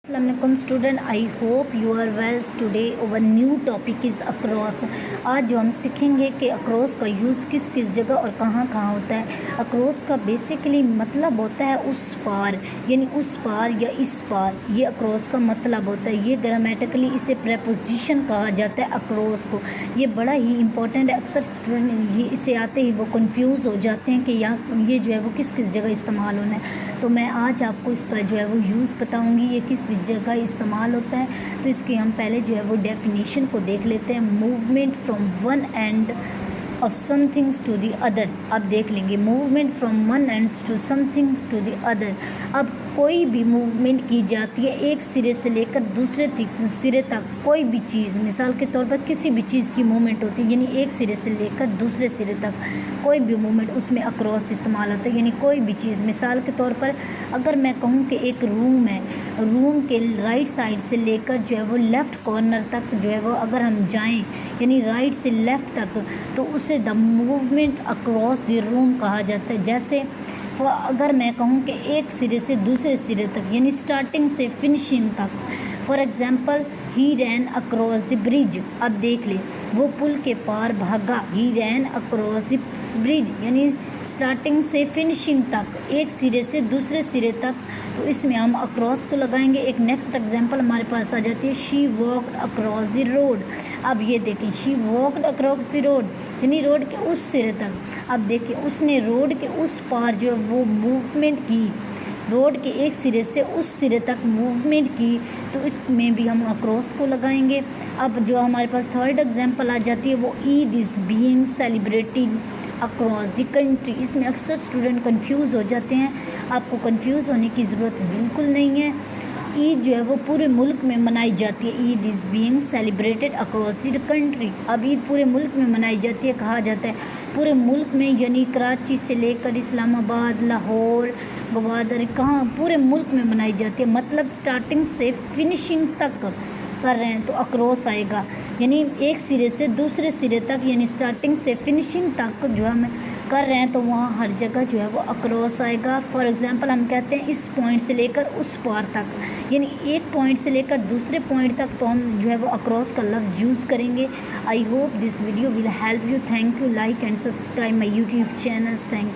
अस्सलाम वालेकुम student, I hope you are well. Today our new topic is across. आज जो हम सीखेंगे कि अक्रॉस का यूज़ किस किस जगह और कहाँ कहाँ होता है। अक्रॉस का बेसिकली मतलब होता है उस पार, यानी उस पार या इस पार, ये अक्रॉस का मतलब होता है। ये ग्रामेटिकली इसे प्रेपोजिशन कहा जाता है अक्रॉस को। ये बड़ा ही इंपॉर्टेंट है। अक्सर स्टूडेंट ये इसे आते ही वो कंफ्यूज हो जाते हैं कि ये जो है वो किस किस जगह इस्तेमाल होना है। तो मैं आज आपको इसका जो है वो यूज़ बताऊँगी, ये किस जगह इस्तेमाल होता है। तो इसकी हम पहले जो है वो डेफिनेशन को देख लेते हैं। Movement from one end of somethings to the other. अब देख लेंगे movement from one ends to somethings to the other. अब कोई भी मूवमेंट की जाती है एक सिरे से लेकर दूसरे सिरे तक। कोई भी चीज़, मिसाल के तौर पर किसी भी चीज़ की मूवमेंट होती है, यानी एक सिरे से लेकर दूसरे सिरे तक कोई भी मूवमेंट, उसमें अक्रॉस इस्तेमाल होता है। यानी कोई भी चीज़, मिसाल के तौर पर अगर मैं कहूँ कि एक रूम है, रूम के राइट साइड से लेकर जो है वो लेफ़्ट कॉर्नर तक जो है वो अगर हम जाएं, यानी राइट से लेफ़्ट तक, तो उसे the movement across the room कहा जाता है। जैसे अगर मैं कहूँ कि एक सिरे से दूसरे सिरे तक, यानी स्टार्टिंग से फिनिशिंग तक। For example, he ran across the bridge. अब देख ले, वो पुल के पार भागा। He ran across the bridge, यानी स्टार्टिंग से फिनिशिंग तक, एक सिरे से दूसरे सिरे तक। तो इसमें हम अक्रॉस को लगाएंगे। एक नेक्स्ट एग्जांपल हमारे पास आ जाती है, she walked across the road. अब ये देखें, she walked across the road, यानी रोड के उस सिरे तक। अब देखिए, उसने रोड के उस पार जो वो मूवमेंट की, रोड के एक सिरे से उस सिरे तक मूवमेंट की, तो इसमें भी हम अक्रॉस को लगाएंगे। अब जो हमारे पास थर्ड एग्जांपल आ जाती है, वो Eid is being celebrated across the country. इसमें अक्सर स्टूडेंट कंफ्यूज हो जाते हैं। आपको कंफ्यूज होने की ज़रूरत बिल्कुल नहीं है। ईद जो है वो पूरे मुल्क में मनाई जाती है। Eid is being celebrated across the country. अब ईद पूरे मुल्क में मनाई जाती है, कहा जाता है पूरे मुल्क में, यानी कराची से लेकर इस्लामाबाद, लाहौर, गवादर, कहाँ पूरे मुल्क में मनाई जाती है। मतलब स्टार्टिंग से फिनिशिंग तक कर रहे हैं तो अक्रॉस आएगा, यानी एक सिरे से दूसरे सिरे तक, यानी स्टार्टिंग से फिनिशिंग तक जो हम कर रहे हैं तो वहाँ हर जगह जो है वो अक्रॉस आएगा। फॉर एग्जांपल, हम कहते हैं इस पॉइंट से लेकर उस पार तक, यानी एक पॉइंट से लेकर दूसरे पॉइंट तक, तो हम जो है वो अक्रॉस का लफ्ज़ यूज़ करेंगे। I hope this video will help you. Thank you. Like and subscribe my YouTube channel. Thank you.